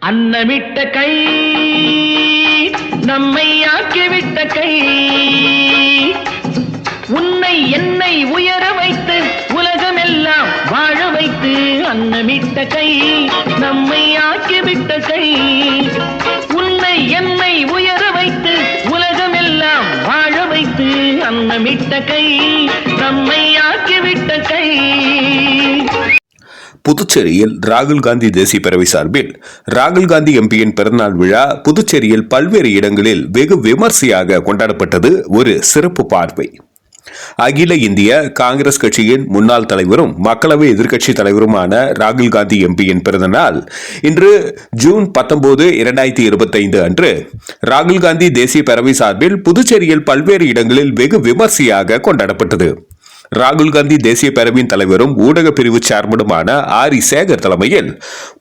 அன்னமிட்ட கை நம்மை ஆக்கிவிட்ட கை, உன்னை என்னை உயர வைத்து உலகமெல்லாம் வாழ வைத்து அன்னமிட்ட கை நம்மை ஆக்கிவிட்ட கை, உன்னை என்னை உயர வைத்து உலகமெல்லாம் வாழ வைத்து அன்னமிட்ட கை நம்மை ஆக்கிவிட்ட கை. புதுச்சேரியில் ராகுல் காந்தி தேசிய பேரவை சார்பில் ராகுல் காந்தி எம்பியின் பிறந்தநாள் விழா புதுச்சேரியில் பல்வேறு இடங்களில் வெகு விமர்சையாக கொண்டாடப்பட்டது. ஒரு சிறப்பு பார்வை. அகில இந்திய காங்கிரஸ் கட்சியின் முன்னாள் தலைவரும் மக்களவை எதிர்க்கட்சி தலைவருமான ராகுல் காந்தி எம்பியின் பிறந்தநாள் இன்று ஜூன் 19, 2025 அன்று ராகுல் காந்தி தேசிய பேரவை சார்பில் புதுச்சேரியில் பல்வேறு இடங்களில் வெகு விமர்சையாக கொண்டாடப்பட்டது. ராகுல் காந்தி தேசிய பேரவையின் தலைவரும் ஊடக பிரிவு சேர்மனுமான ஆரி சேகர் தலைமையில்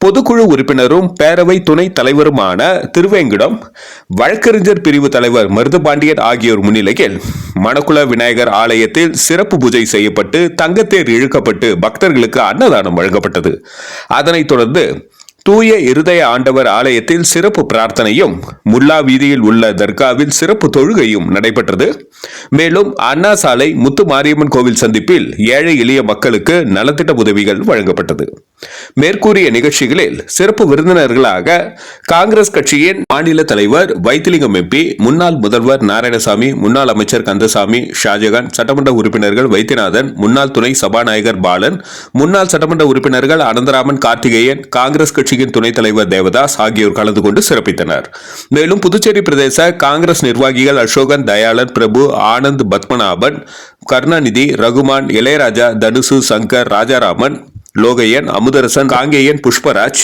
பொதுக்குழு உறுப்பினரும் பேரவை துணைத் தலைவருமான திருவேங்கடம், வழக்கறிஞர் பிரிவு தலைவர் மருதுபாண்டியன் ஆகியோர் முன்னிலையில் மணக்குள விநாயகர் ஆலயத்தில் சிறப்பு பூஜை செய்யப்பட்டு தங்கத்தேர் இழுக்கப்பட்டு பக்தர்களுக்கு அன்னதானம் வழங்கப்பட்டது. அதனைத் தொடர்ந்து தூய இருதய ஆண்டவர் ஆலயத்தில் சிறப்பு பிரார்த்தனையும், முல்லா வீதியில் உள்ள தர்காவில் சிறப்பு தொழுகையும் நடைபெற்றது. மேலும் அண்ணா சாலை முத்து மாரியம்மன் கோவில் சந்திப்பில் ஏழை எளிய மக்களுக்கு நலத்திட்ட உதவிகள் வழங்கப்பட்டது. மேற்கூறிய நிகழ்ச்சிகளில் சிறப்பு விருந்தினர்களாக காங்கிரஸ் கட்சியின் மாநில தலைவர் வைத்திலிங்கம் எம்பி, முன்னாள் முதல்வர் நாராயணசாமி, முன்னாள் அமைச்சர் கந்தசாமி, ஷாஜகான், சட்டமன்ற உறுப்பினர்கள் வைத்தியநாதன், முன்னாள் துணை சபாநாயகர் பாலன், முன்னாள் சட்டமன்ற உறுப்பினர்கள் அனந்தராமன், கார்த்திகேயன், காங்கிரஸ் கட்சியின் துணைத் தலைவர் தேவதாஸ் ஆகியோர் கலந்து கொண்டு சிறப்பித்தனர். மேலும் புதுச்சேரி பிரதேச காங்கிரஸ் நிர்வாகிகள் அசோகன், தயாளன், பிரபு, ஆனந்த், பத்மநாபன், கருணாநிதி, ரகுமான், இளையராஜா, தனுசு, சங்கர், ராஜாராமன், லோகையன், அமுதரசன், காங்கேயன், புஷ்பராஜ்,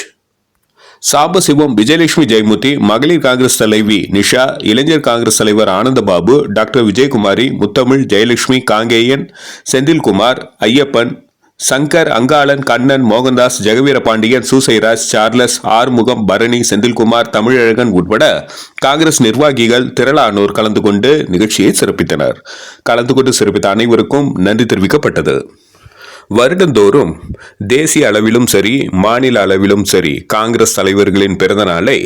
சாம்பசிவம், விஜயலட்சுமி, ஜெயமூர்த்தி, மகளிர் காங்கிரஸ் தலைவி நிஷா, இளைஞர் காங்கிரஸ் தலைவர் ஆனந்தபாபு, டாக்டர் விஜயகுமாரி, முத்தமிழ், ஜெயலட்சுமி, காங்கேயன், செந்தில்குமார், ஐயப்பன், சங்கர், அங்காளன், கண்ணன், மோகன்தாஸ், ஜெகவீரபாண்டியன், சூசைராஜ், சார்லஸ், ஆறுமுகம், பரணி, செந்தில்குமார், தமிழழகன் உட்பட காங்கிரஸ் நிர்வாகிகள் திரளானோர் கலந்து கொண்டு நிகழ்ச்சியை சிறப்பித்தனர். கலந்து கொண்டு சிறப்பித்த அனைவருக்கும் நன்றி தெரிவிக்கப்பட்டது. வருடந்தோறும் தேசிய அளவிலும் சரி, மாநில அளவிலும் சரி, காங்கிரஸ் தலைவர்களின் பிறந்த நாளை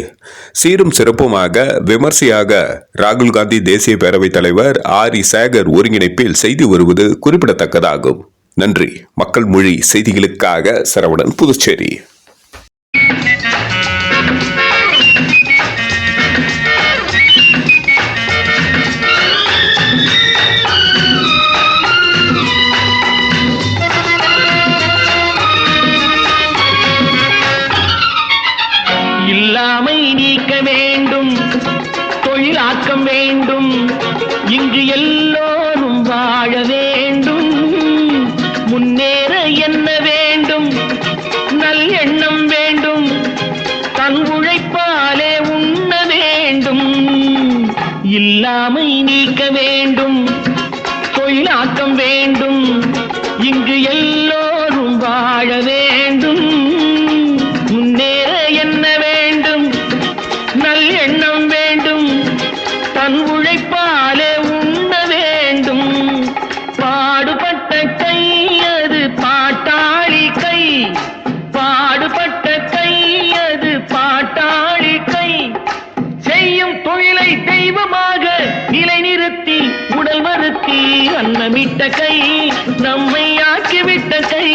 சீரும் சிறப்புமாக விமர்சையாக ராகுல் காந்தி தேசிய பேரவைத் தலைவர் ஆரி சேகர் ஒருங்கிணைப்பில் செய்து வருவது குறிப்பிடத்தக்கதாகும். நன்றி. மக்கள் மொழி செய்திகளுக்காக சரவணன், புதுச்சேரி. இல்லாமை நீக்க வேண்டும், தொழிலாக்கம் வேண்டும், இங்கு எல்லோரும் வாழ வேண்டும், முன்னேற என்ன வேண்டும், நல்லெண்ணம் வேண்டும், தன் உழைப்பாலே உண்ண வேண்டும். இல்லாமை நீக்க வேண்டும், தொழிலாக்கம் வேண்டும், இங்கு எல்லோரும் வாழ வேண்டும், முன்னேற என்ன வேண்டும், நல்லெண்ணம் வேண்டும், தன் உழைப்பாலே உண்ண வேண்டும். பாடுபட்ட கை அது பாட்டாளி கை, பாடுபட்ட கை அது பாட்டாளி கை, செய்யும் தொழிலை தெய்வமாக நிலைநிறுத்தி உடல் வருத்தி அன்னமிட்ட கை நம்மை ஆக்கிவிட்ட கை.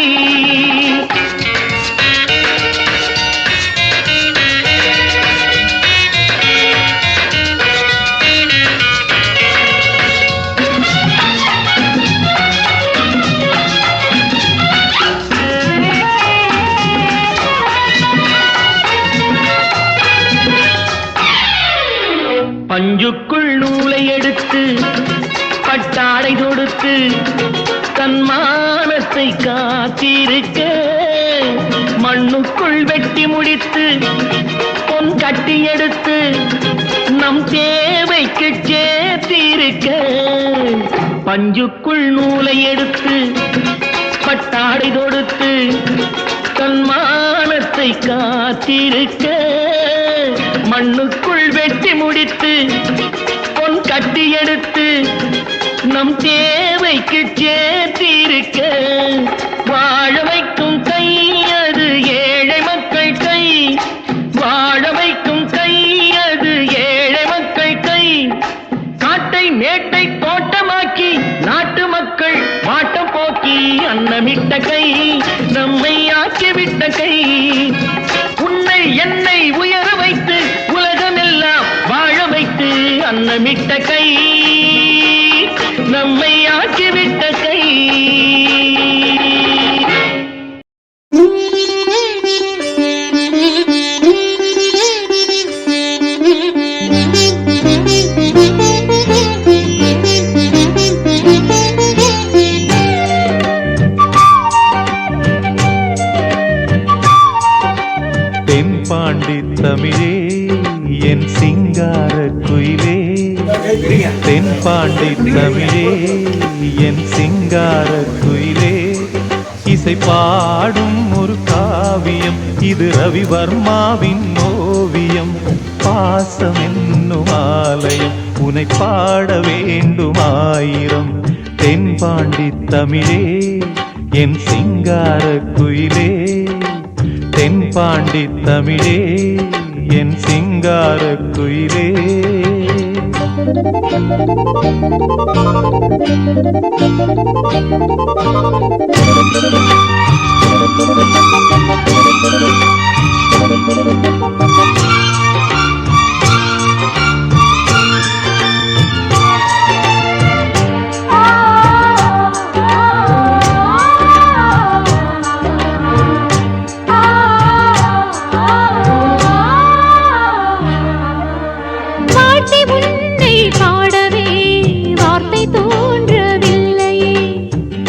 பஞ்சுக்குள் நூலை எடுத்து பட்டாடை தொடுத்து தன் மானத்தை காத்திருக்க, மண்ணுக்குள் வெட்டி முடித்து பொன் கட்டி எடுத்து நம் தேவைக்கு சேர்த்திருக்க. பஞ்சுக்குள் நூலை எடுத்து பட்டாடை தொடுத்து தன் மானத்தை காத்திருக்க, மண்ணுக்குள் வெட்டி முடித்து பொன் கட்டி எடுத்து நம் தேவைக்கு சேர்த்திருக்க. வாழ வைக்கும் கை அது ஏழை மக்கள் கை, வாழ அன்னமிட்ட கை நம்மை ஆக்கிவிட்ட கை உன்னை என்னை உயர வைத்து உலகமெல்லாம் வாழ வைத்து அன்னமிட்ட கை நம்மை ஆக்கிவிட்ட கை. தென்பாண்டி தமிழே என் சிங்கார குயிலே, தென்பாண்டி தமிழே என் சிங்கார குயிலே, இசை பாடும் ஒரு காவியம் இது ரவிவர்மாவின் ஓவியம். பாசம் என்னும் ஆலயம் உனை பாட வேண்டும் ஆயிரம். தென்பாண்டி தமிழே என் சிங்கார குயிலே, தென்பாண்டி தமிழே என் சிங்கார குயிலே.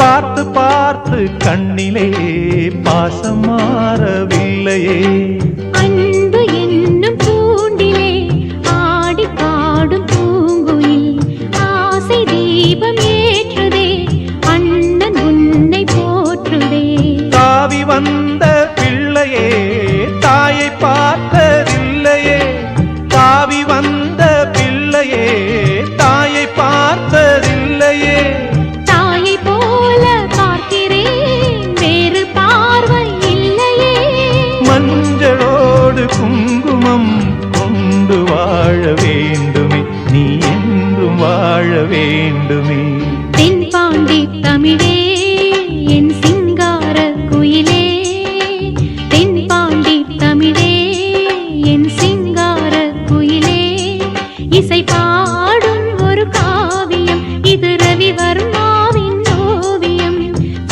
பார்த்து பார்த்து கண்ணிலே பாசம் மாறவில்லையே, அன்பு என்னும் தூண்டிலே ஆடி பாடும் பூங்குயில் ஆசை தீபம் ஏற்றுதே, அண்ணன் உன்னை போற்றுதே. தாவி வந்த பிள்ளையே தாயை பார்த்ததில்லையே, தாவி வந்த பிள்ளையே தாயை பார்த்ததில்லையே. தாயை போல பார்க்கிறேன் வேறு பார்வை இல்லையே, மஞ்சளோடு குங்குமம் கொண்டு வாழ வேண்டுமே, நீ என்றும் வாழ வேண்டுமே. தென்பாண்டி தமிழே என் சிங்கார குயிலே, தென்பாண்டி தமிழே என் சிங்கார குயிலே, இசை பாடும் ஒரு காவியம் இது ரவிவர்மாவின் ஓவியம்.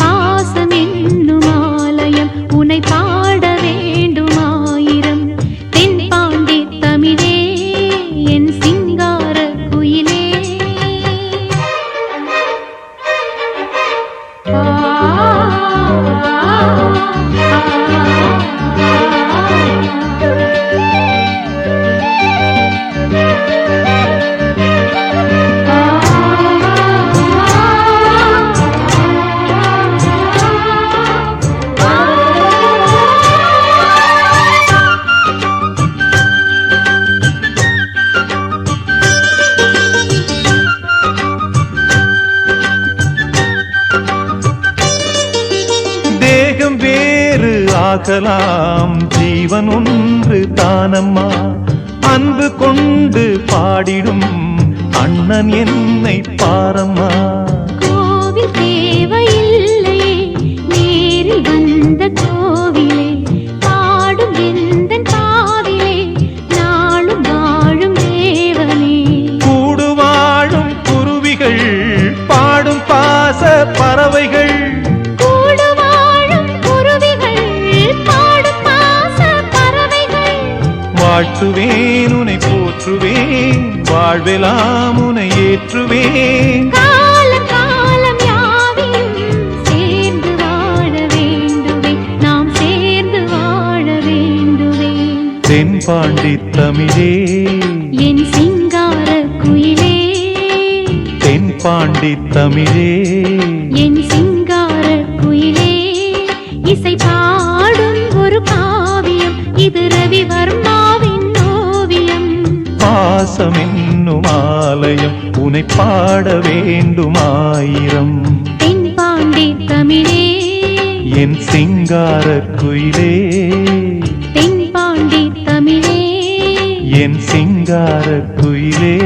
பாசம் என்னும் ஆலயம் உனை பாட வேண்டும் ஆயிரம். தென்பாண்டி தமிழே என் சிங்கார குயிலே. தேகம் வேறு ஆகலாம் ஜீவன் ஒன்று தானம்மா, அன்பு கொண்டு பாடிடும் அண்ணன் என்னை பாரம்மா. கோவில் தேவையில்லையே நேரில் வந்த கோவிலே, பாடும் எந்தன் காவிலே நாளும் வாழும் தேவனே. கூடு வாழும் குருவிகள் பாடும் பாச பறவைகள், கூடு வாழும் குருவிகள் பாடும் பாச பறவைகள். வாழ்த்துவேன் உனை போற்றுவேன், வாழ்வெல்லாம் உனை ஏற்றுவேன். காலம் காலம் யாவையும் சேர்ந்து வாழ வேண்டுவே, நாம் சேர்ந்து வாழ வேண்டுவே. தென்பாண்டி தமிழே என் சிங்கார குயிலே, தென்பாண்டி தமிழே என் சிங்கார குயிலே, இசை பாடும் ஒரு காவியம் இது ரவிவர்மாவின் ஓவியம். பாசம் என்னும் ஆலயம் உனை பாட வேண்டும் ஆயிரம். தென்பாண்டி தமிழே என் சிங்கார குயிலே, தென்பாண்டி தமிழே என் சிங்கார குயிலே.